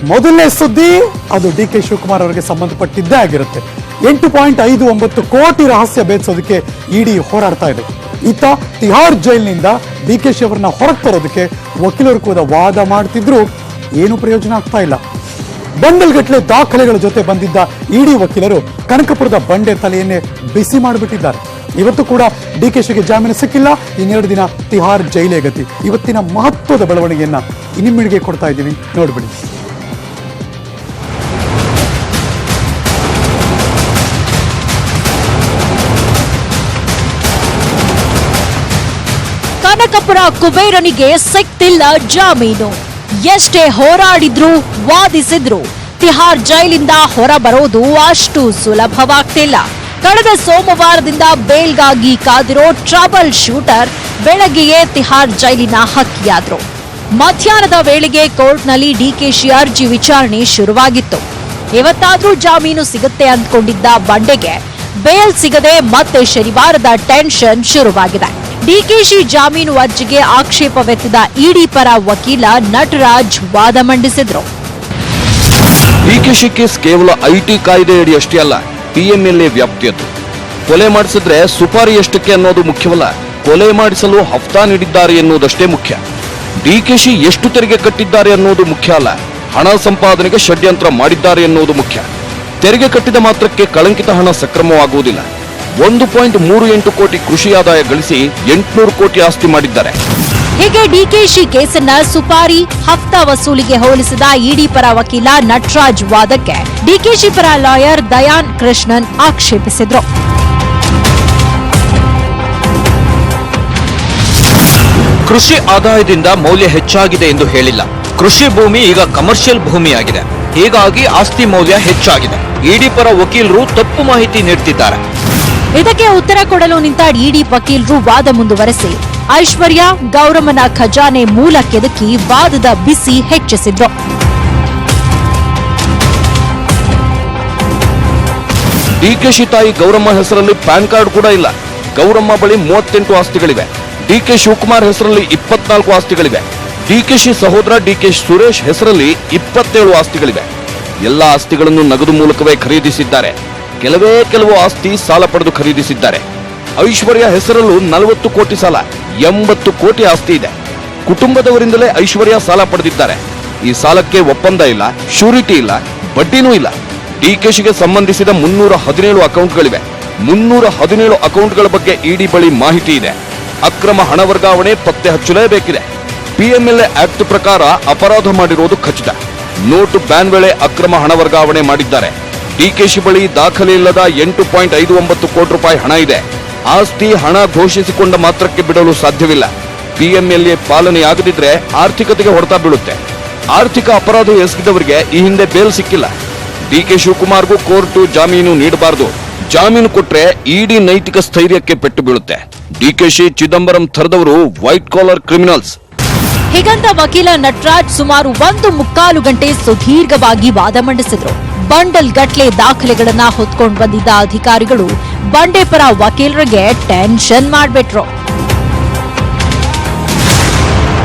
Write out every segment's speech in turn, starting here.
ಮೊದಲನೇ ಸುದ್ದಿ ಅದು ಡಿ.ಕೆ. ಶಿವಕುಮಾರ್ ಅವರಿಗೆ ಸಂಬಂಧಪಟ್ಟಿದ್ದೇ ಆಗಿರುತ್ತೆ. 8.59 ಕೋಟಿ ರಹಸ್ಯ ಭೇದಿಸೋದಕ್ಕೆ ಇಡಿ ಹೋರಾಡ್ತಾ ಇದೆ. ಇತ್ತ ತಿಹಾರ್ ಜೈಲಿನಿಂದ ಡಿ.ಕೆ.ಶಿ ಅವರನ್ನ ಹೊರಗೆ ತರೋದಕ್ಕೆ ವಕೀಲರು ಕೂಡ ವಾದ ಮಾಡ್ತಿದ್ರು, ಏನು ಪ್ರಯೋಜನ ಆಗ್ತಾ ಇಲ್ಲ. ಬಂಡಲ್ಗಟ್ಟಲೆ ದಾಖಲೆಗಳ ಜೊತೆ ಬಂದಿದ್ದ ಇಡಿ ವಕೀಲರು ಕನಕಪುರದ ಬಂಡೆ ತಲೆಯನ್ನೇ ಬಿಸಿ ಮಾಡಿಬಿಟ್ಟಿದ್ದಾರೆ. ಇವತ್ತು ಕೂಡ ಡಿ.ಕೆ.ಶಿಗೆ ಜಾಮೀನು ಸಿಕ್ಕಿಲ್ಲ. ಇನ್ನೆರಡು ದಿನ ತಿಹಾರ್ ಜೈಲೇ ಗತಿ. ಇವತ್ತಿನ ಮಹತ್ವದ ಬೆಳವಣಿಗೆಯನ್ನ ನಿಮ್ಮಿಡಿಗೆ ಕೊಡ್ತಾ ಇದ್ದೀವಿ, ನೋಡ್ಬಿಡಿ. ಕನಕಪುರ ಕುಬೇರನಿಗೆ ಸಿಕ್ತಿಲ್ಲ ಜಾಮೀನು. ಎಷ್ಟೇ ಹೋರಾಡಿದ್ರು ವಾದಿಸಿದ್ರು ತಿಹಾರ್ ಜೈಲಿಂದ ಹೊರ ಬರೋದು ಅಷ್ಟು ಸುಲಭವಾಗ್ತಿಲ್ಲ. ಕಳೆದ ಸೋಮವಾರದಿಂದ ಬೇಲ್ಗಾಗಿ ಕಾದಿರೋ ಟ್ರಬಲ್ ಶೂಟರ್ ಬೆಳಗ್ಗೆಯೇ ತಿಹಾರ್ ಜೈಲಿನ ಹಕ್ಕಿಯಾದ್ರು. ಮಧ್ಯಾಹ್ನದ ವೇಳೆಗೆ ಕೋರ್ಟ್ನಲ್ಲಿ ಡಿ.ಕೆ.ಶಿ ಅರ್ಜಿ ವಿಚಾರಣೆ ಶುರುವಾಗಿತ್ತು. ಇವತ್ತಾದ್ರೂ ಜಾಮೀನು ಸಿಗುತ್ತೆ ಅಂದ್ಕೊಂಡಿದ್ದ ಬಂಡೆಗೆ ಬೇಲ್ ಸಿಗದೆ ಮತ್ತೆ ಶನಿವಾರದ ಟೆನ್ಷನ್ ಶುರುವಾಗಿದೆ. ಡಿ.ಕೆ.ಶಿ ಜಾಮೀನು ಅರ್ಜಿಗೆ ಆಕ್ಷೇಪವೆತ್ತಿದ ಇಡಿ ಪರ ವಕೀಲ ನಟರಾಜ್ ವಾದ ಮಂಡಿಸಿದ್ರು. ಡಿ.ಕೆ.ಶಿ ಕೇಸ್ ಕೇವಲ ಐಟಿ ಕಾಯ್ದೆಯಡಿ ಅಷ್ಟೇ ಅಲ್ಲ, ಪಿಎಂಎಲ್ಎ ವ್ಯಾಪ್ತಿಯದ್ದು. ಕೊಲೆ ಮಾಡಿಸಿದ್ರೆ ಸುಪಾರಿ ಎಷ್ಟಕ್ಕೆ ಅನ್ನೋದು ಮುಖ್ಯವಲ್ಲ, ಕೊಲೆ ಮಾಡಿಸಲು ಹಫ್ತಾ ನೀಡಿದ್ದಾರೆ ಎನ್ನುವುದಷ್ಟೇ ಮುಖ್ಯ. ಡಿ.ಕೆ.ಶಿ ಎಷ್ಟು ತೆರಿಗೆ ಕಟ್ಟಿದ್ದಾರೆ ಅನ್ನೋದು ಮುಖ್ಯ ಅಲ್ಲ, ಹಣ ಸಂಪಾದನೆಗೆ ಷಡ್ಯಂತ್ರ ಮಾಡಿದ್ದಾರೆ ಎನ್ನುವುದು ಮುಖ್ಯ. ತೆರಿಗೆ ಕಟ್ಟಿದ ಮಾತ್ರಕ್ಕೆ ಕಳಂಕಿತ ಹಣ ಸಕ್ರಮವಾಗುವುದಿಲ್ಲ. 1.38 ಕೋಟಿ ಕೃಷಿ ಆದಾಯ ಗಳಿಸಿ 800 ಕೋಟಿ ಆಸ್ತಿ ಮಾಡಿದ್ದಾರೆ. ಹೀಗೆ ಡಿ.ಕೆ.ಶಿ ಕೇಸನ್ನ ಸುಪಾರಿ ಹಫ್ತಾ ವಸೂಲಿಗೆ ಹೋಲಿಸಿದ ಇಡಿ ಪರ ವಕೀಲ ನಟರಾಜ್ ವಾದಕ್ಕೆ ಡಿ.ಕೆ.ಶಿ ಪರ ಲಾಯರ್ ದಯಾನ್ ಕೃಷ್ಣನ್ ಆಕ್ಷೇಪಿಸಿದ್ರು. ಕೃಷಿ ಆದಾಯದಿಂದ ಮೌಲ್ಯ ಹೆಚ್ಚಾಗಿದೆ ಎಂದು ಹೇಳಿಲ್ಲ. ಕೃಷಿ ಭೂಮಿ ಈಗ ಕಮರ್ಷಿಯಲ್ ಭೂಮಿಯಾಗಿದೆ, ಹೀಗಾಗಿ ಆಸ್ತಿ ಮೌಲ್ಯ ಹೆಚ್ಚಾಗಿದೆ. ಇಡಿ ಪರ ವಕೀಲರು ತಪ್ಪು ಮಾಹಿತಿ ನೀಡುತ್ತಿದ್ದಾರೆ. ಇದಕ್ಕೆ ಉತ್ತರ ಕೊಡಲು ನಿಂತ ಇಡಿ ವಕೀಲರು ವಾದ ಮುಂದುವರೆಸಿ ಐಶ್ವರ್ಯ ಗೌರಮ್ಮನ ಖಜಾನೆ ಮೂಲ ಕೆದಕಿ ವಾದದ ಬಿಸಿ ಹೆಚ್ಚಿಸಿದ್ರು. ಡಿ.ಕೆ.ಶಿ ತಾಯಿ ಗೌರಮ್ಮ ಹೆಸರಲ್ಲಿ ಪ್ಯಾನ್ ಕಾರ್ಡ್ ಕೂಡ ಇಲ್ಲ. ಗೌರಮ್ಮ ಬಳಿ 38 ಆಸ್ತಿಗಳಿವೆ. ಡಿ.ಕೆ. ಶಿವಕುಮಾರ್ ಹೆಸರಲ್ಲಿ 24 ಆಸ್ತಿಗಳಿವೆ. ಡಿ.ಕೆ.ಶಿ ಸಹೋದರ ಡಿ.ಕೆ. ಸುರೇಶ್ ಹೆಸರಲ್ಲಿ 27 ಆಸ್ತಿಗಳಿವೆ. ಎಲ್ಲ ಆಸ್ತಿಗಳನ್ನು ನಗದು ಮೂಲಕವೇ ಖರೀದಿಸಿದ್ದಾರೆ. ಕೆಲವು ಆಸ್ತಿ ಸಾಲ ಪಡೆದು ಖರೀದಿಸಿದ್ದಾರೆ. ಐಶ್ವರ್ಯ ಹೆಸರಲ್ಲೂ 40 ಕೋಟಿ ಸಾಲ, 80 ಕೋಟಿ ಆಸ್ತಿ ಇದೆ. ಕುಟುಂಬದವರಿಂದಲೇ ಐಶ್ವರ್ಯ ಸಾಲ ಪಡೆದಿದ್ದಾರೆ. ಈ ಸಾಲಕ್ಕೆ ಒಪ್ಪಂದ ಇಲ್ಲ, ಶ್ಯೂರಿಟಿ ಇಲ್ಲ, ಬಡ್ಡಿನೂ ಇಲ್ಲ. ಡಿ.ಕೆ.ಶಿಗೆ ಸಂಬಂಧಿಸಿದ 317 ಅಕೌಂಟ್ಗಳಿವೆ. 317 ಅಕೌಂಟ್ಗಳ ಬಗ್ಗೆ ಇಡಿ ಬಳಿ ಮಾಹಿತಿ ಇದೆ. ಅಕ್ರಮ ಹಣ ವರ್ಗಾವಣೆ ಪತ್ತೆ ಹಚ್ಚಲೇಬೇಕಿದೆ. ಪಿಎಂಎಲ್ಎ ಆಕ್ಟ್ ಪ್ರಕಾರ ಅಪರಾಧ ಮಾಡಿರುವುದು ಖಚಿತ. ನೋಟು ಬ್ಯಾನ್ ವೇಳೆ ಅಕ್ರಮ ಹಣ ವರ್ಗಾವಣೆ ಮಾಡಿದ್ದಾರೆ. ಡಿ.ಕೆ.ಶಿ ಬಳಿ ದಾಖಲೆ ಇಲ್ಲದ 8.59 ಕೋಟಿ ರೂಪಾಯಿ ಹಣ ಇದೆ. ಆಸ್ತಿ ಹಣ ಘೋಷಿಸಿಕೊಂಡ ಮಾತ್ರಕ್ಕೆ ಬಿಡಲು ಸಾಧ್ಯವಿಲ್ಲ. ಪಿಎಂಎಲ್ಎ ಪಾಲನೆಯಾಗದಿದ್ರೆ ಆರ್ಥಿಕತೆಗೆ ಹೊಡೆತ ಬೀಳುತ್ತೆ. ಆರ್ಥಿಕ ಅಪರಾಧ ಎಸಗಿದವರಿಗೆ ಈ ಹಿಂದೆ ಬೇಲ್ ಸಿಕ್ಕಿಲ್ಲ. ಡಿ.ಕೆ. ಶಿವಕುಮಾರ್ಗೂ ಕೋರ್ಟು ಜಾಮೀನು ನೀಡಬಾರದು. ಜಾಮೀನು ಕೊಟ್ರೆ ಇಡಿ ನೈತಿಕ ಸ್ಥೈರ್ಯಕ್ಕೆ ಪೆಟ್ಟು ಬೀಳುತ್ತೆ. ಡಿ.ಕೆ.ಶಿ ಚಿದಂಬರಂ ಥರದವರು ವೈಟ್ ಕಾಲರ್ ಕ್ರಿಮಿನಲ್ಸ್. ಹೀಗಂತ ವಕೀಲ ನಟರಾಜ್ ಸುಮಾರು 1.25 ಗಂಟೆ ಸುದೀರ್ಘವಾಗಿ ವಾದ ಮಂಡಿಸಿದ್ರು. ಬಂಡಲ್ ಗಟ್ಲೆ ದಾಖಲೆಗಳನ್ನ ಹೊತ್ಕೊಂಡು ಬಂದಿದ್ದ ಅಧಿಕಾರಿಗಳು ಬಂಡೆ ಪರ ವಕೀಲರಿಗೆ ಟೆನ್ಷನ್ ಮಾಡ್ಬಿಟ್ರು.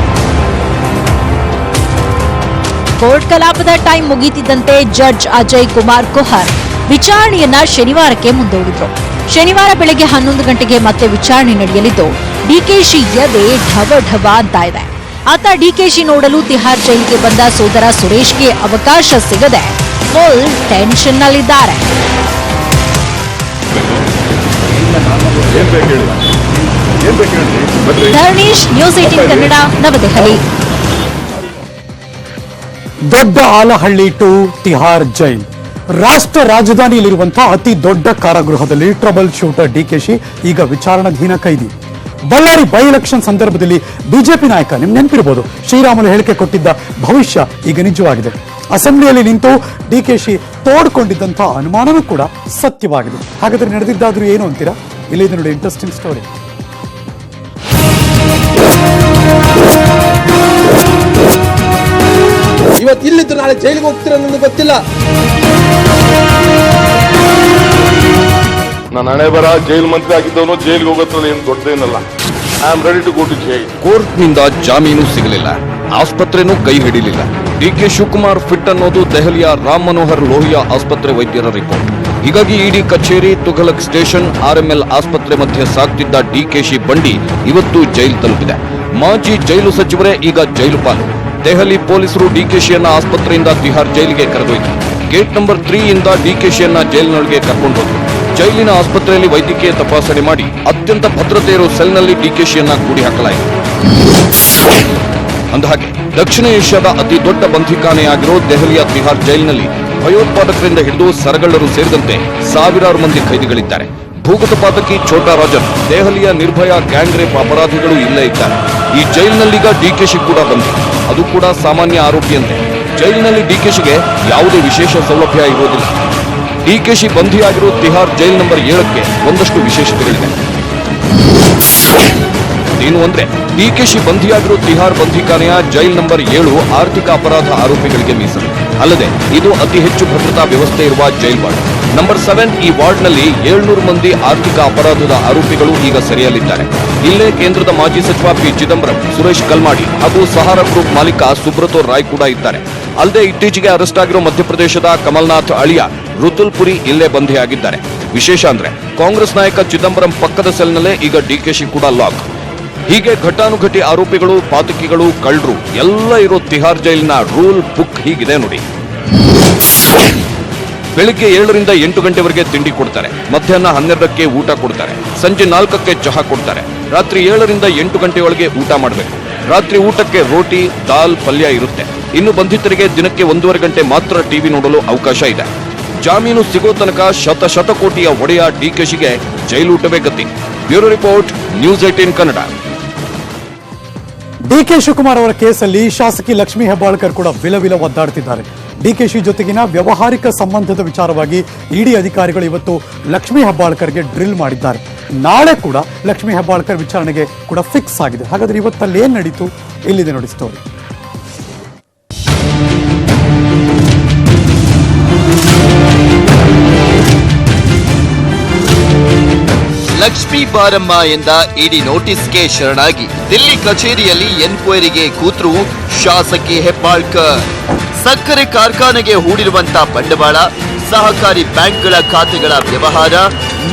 ಕೋರ್ಟ್ ಕಲಾಪದ ಟೈಮ್ ಮುಗಿತಿದ್ದಂತೆ ಜಡ್ಜ್ ಅಜಯ್ ಕುಮಾರ್ ಕುಹರ್ ವಿಚಾರಣೆಯನ್ನ ಶನಿವಾರಕ್ಕೆ ಮುಂದೂಡಿದ್ರು. ಶನಿವಾರ ಬೆಳಗ್ಗೆ 11 ಗಂಟೆಗೆ ಮತ್ತೆ ವಿಚಾರಣೆ ನಡೆಯಲಿದ್ದು ಡಿ.ಕೆ.ಶಿ ಎದೆ ಢವ ಢವ ಅಂತ ಇದೆ. ಆತ ಡಿ.ಕೆ.ಶಿ ನೋಡಲು ತಿಹಾರ್ ಜೈಲಿಗೆ ಬಂದ ಸೋದರ ಸುರೇಶ್ಗೆ ಅವಕಾಶ ಸಿಗದೆ ಫುಲ್ ಟೆನ್ಷನ್ ನಲ್ಲಿದ್ದಾರೆ. Dharanish, news 18 Kannada, Navadehali. Dodda Alahalli to Tihar jail. ರಾಷ್ಟ್ರ ರಾಜಧಾನಿಯಲ್ಲಿರುವಂತಹ ಅತಿ ದೊಡ್ಡ ಕಾರಾಗೃಹದಲ್ಲಿ ಟ್ರಬಲ್ ಶೂಟರ್ ಡಿ.ಕೆ.ಶಿ ಈಗ ವಿಚಾರಣಾಧೀನ ಕೈದಿ. ಬಳ್ಳಾರಿ ಬೈ ಎಲೆಕ್ಷನ್ ಸಂದರ್ಭದಲ್ಲಿ ಬಿಜೆಪಿ ನಾಯಕ ನಿಮ್ ನೆನಪಿರಬಹುದು, ಶ್ರೀರಾಮುಲು ಹೇಳಿಕೆ ಕೊಟ್ಟಿದ್ದ ಭವಿಷ್ಯ ಈಗ ನಿಜವಾಗಿದೆ. ಅಸೆಂಬ್ಲಿಯಲ್ಲಿ ನಿಂತು ಡಿ.ಕೆ.ಶಿ ತೋಡ್ಕೊಂಡಿದ್ದಂತಹ ಅನುಮಾನನೂ ಕೂಡ ಸತ್ಯವಾಗಿದೆ. ಹಾಗಾದ್ರೆ ನಡೆದಿದ್ದಾದ್ರೂ ಏನು ಅಂತೀರಾ? ಇಲ್ಲಿದೆ ನೋಡಿ ಇಂಟ್ರೆಸ್ಟಿಂಗ್ ಸ್ಟೋರಿ. ಇವತ್ತು ಇಲ್ಲಿದ್ದು ನಾಳೆ ಜೈಲಿಗೆ ಹೋಗ್ತೀರ ಅನ್ನೋದು ಗೊತ್ತಿಲ್ಲ. ನಾನು ಹಣೆ ಬರ ಜೈಲು ಮಂತ್ರಿ ಆಗಿದ್ದವನು ಜೈಲಿಗೆ ಹೋಗೋದ್ರಲ್ಲಿ ಏನು ದೊಡ್ಡದೇನಲ್ಲ. I am ready to go to jail. ಕೋರ್ಟ್ನಿಂದ ಜಾಮೀನು ಸಿಗಲಿಲ್ಲ, ಆಸ್ಪತ್ರೆನೂ ಕೈ ಹಿಡಿಲಿಲ್ಲ. ಡಿಕೆ ಶಿವಕುಮಾರ್ ಫಿಟ್ ಅನ್ನೋದು ದೆಹಲಿಯ ರಾಮ್ ಮನೋಹರ್ ಲೋಹಿಯಾ ಆಸ್ಪತ್ರೆ ವೈದ್ಯರ ರಿಪೋರ್ಟ್. ಹೀಗಾಗಿ ಇಡಿ ಕಚೇರಿ, ತುಘಲಕ್ ಸ್ಟೇಷನ್, ಆರ್ಎಂಎಲ್ ಆಸ್ಪತ್ರೆ ಮಧ್ಯೆ ಸಾಗ್ತಿದ್ದ ಡಿಕೆಶಿ ಬಂಡಿ ಇವತ್ತು ಜೈಲು ತಲುಪಿದೆ. ಮಾಜಿ ಜೈಲು ಸಚಿವರೇ ಈಗ ಜೈಲು ಪಾಲು. ದೆಹಲಿ ಪೊಲೀಸರು ಡಿಕೆಶಿಯನ್ನ ಆಸ್ಪತ್ರೆಯಿಂದ ತಿಹಾರ್ ಜೈಲಿಗೆ ಕರೆದೊಯ್ದರು. ಗೇಟ್ ನಂಬರ್ 3 ಇಂದ ಡಿಕೆಶಿಯನ್ನ ಜೈಲಿನೊಳಗೆ ಕರ್ಕೊಂಡು ಹೋದರು. ಜೈಲಿನ ಆಸ್ಪತ್ರೆಯಲ್ಲಿ ವೈದ್ಯಕೀಯ ತಪಾಸಣೆ ಮಾಡಿ ಅತ್ಯಂತ ಭದ್ರತೆ ಇರುವ ಸೆಲ್ನಲ್ಲಿ ಡಿಕೆಶಿಯನ್ನ ಕೂಡಿ ಹಾಕಲಾಯಿತು. ಅಂದಹಾಗೆ ದಕ್ಷಿಣ ಏಷ್ಯಾದ ಅತಿ ದೊಡ್ಡ ಬಂಧಿಖಾನೆಯಾಗಿರೋ ದೆಹಲಿಯ ತಿಹಾರ್ ಜೈಲಿನಲ್ಲಿ ಭಯೋತ್ಪಾದಕರಿಂದ ಹಿಡಿದು ಸರಗಳ್ಳರು ಸೇರಿದಂತೆ ಸಾವಿರಾರು ಮಂದಿ ಖೈದಿಗಳಿದ್ದಾರೆ. ಭೂಗತ ಪಾತಕಿ ಛೋಟಾ ರಾಜನ್, ದೆಹಲಿಯ ನಿರ್ಭಯ ಗ್ಯಾಂಗ್ ರೇಪ್ ಅಪರಾಧಿಗಳು ಇಲ್ಲೇ ಇದ್ದಾರೆ. ಈ ಜೈಲಿನಲ್ಲೀಗ ಡಿಕೆಶಿ ಕೂಡ ಬಂದಿ, ಅದು ಕೂಡ ಸಾಮಾನ್ಯ ಆರೋಪಿಯಂತೆ. ಜೈಲಿನಲ್ಲಿ ಡಿಕೆಶಿಗೆ ಯಾವುದೇ ವಿಶೇಷ ಸೌಲಭ್ಯ ಇರುವುದಿಲ್ಲ. ಡಿಕೆಶಿ ಬಂಧಿಯಾಗಿರೋ ತಿಹಾರ್ ಜೈಲ್ ನಂಬರ್ 7ಕ್ಕೆ ಒಂದಷ್ಟು ವಿಶೇಷತೆಗಳಿವೆ. ಏನು ಅಂದ್ರೆ, ಡಿಕೆಶಿ ಬಂಧಿಯಾಗಿರೋ ತಿಹಾರ್ ಬಂಧಿಖಾನೆಯ ಜೈಲ್ ನಂಬರ್ 7 ಆರ್ಥಿಕ ಅಪರಾಧ ಆರೋಪಿಗಳಿಗೆ ಮೀಸಲು. ಅಲ್ಲದೆ ಇದು ಅತಿ ಹೆಚ್ಚು ಭದ್ರತಾ ವ್ಯವಸ್ಥೆ ಇರುವ ಜೈಲ್ ವಾರ್ಡ್. ನಂಬರ್ 7 ಈ ವಾರ್ಡ್ನಲ್ಲಿ 700 ಮಂದಿ ಆರ್ಥಿಕ ಅಪರಾಧದ ಆರೋಪಿಗಳು ಈಗ ಸೆರೆಯಲ್ಲಿದ್ದಾರೆ. ಇಲ್ಲೇ ಕೇಂದ್ರದ ಮಾಜಿ ಸಚಿವ ಪಿ ಚಿದಂಬರಂ, ಸುರೇಶ್ ಕಲ್ಮಾಡಿ ಹಾಗೂ ಸಹಾರಾ ಗ್ರೂಪ್ ಮಾಲೀಕ ಸುಬ್ರತೋ ರಾಯ್ ಕೂಡ ಇದ್ದಾರೆ. ಅಲ್ಲದೆ ಇತ್ತೀಚೆಗೆ ಅರೆಸ್ಟ್ ಆಗಿರೋ ಮಧ್ಯಪ್ರದೇಶದ ಕಮಲ್ನಾಥ್ ಅಳಿಯ ರುತುಲ್ ಪುರಿ ಇಲ್ಲೇ ಬಂಧಿಯಾಗಿದ್ದಾರೆ. ವಿಶೇಷ ಅಂದ್ರೆ ಕಾಂಗ್ರೆಸ್ ನಾಯಕ ಚಿದಂಬರಂ ಪಕ್ಕದ ಸೆಲ್ನಲ್ಲೇ ಈಗ ಡಿಕೆಶಿ ಕೂಡ ಲಾಕ್. ಹೀಗೆ ಘಟಾನುಘಟಿ ಆರೋಪಿಗಳು, ಪಾತಕಿಗಳು, ಕಳ್ಳರು ಎಲ್ಲ ಇರೋ ತಿಹಾರ್ ಜೈಲಿನ ರೂಲ್ ಬುಕ್ ಹೀಗಿದೆ ನೋಡಿ. ಬೆಳಿಗ್ಗೆ 7 ರಿಂದ 8 ಗಂಟೆವರೆಗೆ ತಿಂಡಿ ಕೊಡ್ತಾರೆ. ಮಧ್ಯಾಹ್ನ 12ಕ್ಕೆ ಊಟ ಕೊಡ್ತಾರೆ. ಸಂಜೆ 4ಕ್ಕೆ ಚಹಾ ಕೊಡ್ತಾರೆ. ರಾತ್ರಿ 7 ರಿಂದ 8 ಗಂಟೆಯೊಳಗೆ ಊಟ ಮಾಡಬೇಕು. ರಾತ್ರಿ ಊಟಕ್ಕೆ ರೋಟಿ, ದಾಲ್, ಪಲ್ಯ ಇರುತ್ತೆ. ಇನ್ನು ಬಂಧಿತರಿಗೆ ದಿನಕ್ಕೆ 1.5 ಗಂಟೆ ಮಾತ್ರ ಟಿವಿ ನೋಡಲು ಅವಕಾಶ ಇದೆ. ಜಾಮೀನು ಸಿಗೋ ತನಕ ಶತಕೋಟಿಯ ಒಡೆಯ ಡಿಕೆಶಿಗೆ ಜೈಲೂಟವೇ ಗತಿ. Bureau report, news 18 Kannada. DK Shivakumar ಅವರ ಕೇಸಲ್ಲಿ ಶಾಸಕಿ ಲಕ್ಷ್ಮೀ ಹೆಬ್ಬಾಳ್ಕರ್ ಕೂಡ ವಿಲವಿಲ ಒದ್ದಾಡ್ತಿದ್ದಾರೆ. ಡಿಕೆಶಿ ಜೊತೆಗಿನ ವ್ಯವಹಾರಿಕ ಸಂಬಂಧದ ವಿಚಾರವಾಗಿ ಇಡಿ ಅಧಿಕಾರಿಗಳು ಇವತ್ತು ಲಕ್ಷ್ಮೀ ಹೆಬ್ಬಾಳ್ಕರ್ಗೆ ಡ್ರಿಲ್ ಮಾಡಿದ್ದಾರೆ. ನಾಳೆ ಕೂಡ ಲಕ್ಷ್ಮೀ ಹೆಬ್ಬಾಳ್ಕರ್ ವಿಚಾರಣೆಗೆ ಕೂಡ ಫಿಕ್ಸ್ ಆಗಿದೆ. ಹಾಗಾದ್ರೆ ಇವತ್ತಲ್ಲಿ ಏನ್ ನಡೀತು, ಇಲ್ಲಿದೆ ನೋಡಿ ಸ್ಟೋರಿ. ಲಕ್ಷ್ಮೀ ಬಾರಮ್ಮ ಎಂದ ಇಡಿ ನೋಟಿಸ್ಗೆ ಶರಣಾಗಿ ದಿಲ್ಲಿ ಕಚೇರಿಯಲ್ಲಿ ಎನ್ಕ್ವೈರಿಗೆ ಕೂತ್ರು ಶಾಸಕಿ ಹೆಬ್ಬಾಳ್ಕರ್. ಸಕ್ಕರೆ ಕಾರ್ಖಾನೆಗೆ ಹೂಡಿರುವಂತ ಬಂಡವಾಳ, ಸಹಕಾರಿ ಬ್ಯಾಂಕ್ಗಳ ಖಾತೆಗಳ ವ್ಯವಹಾರ,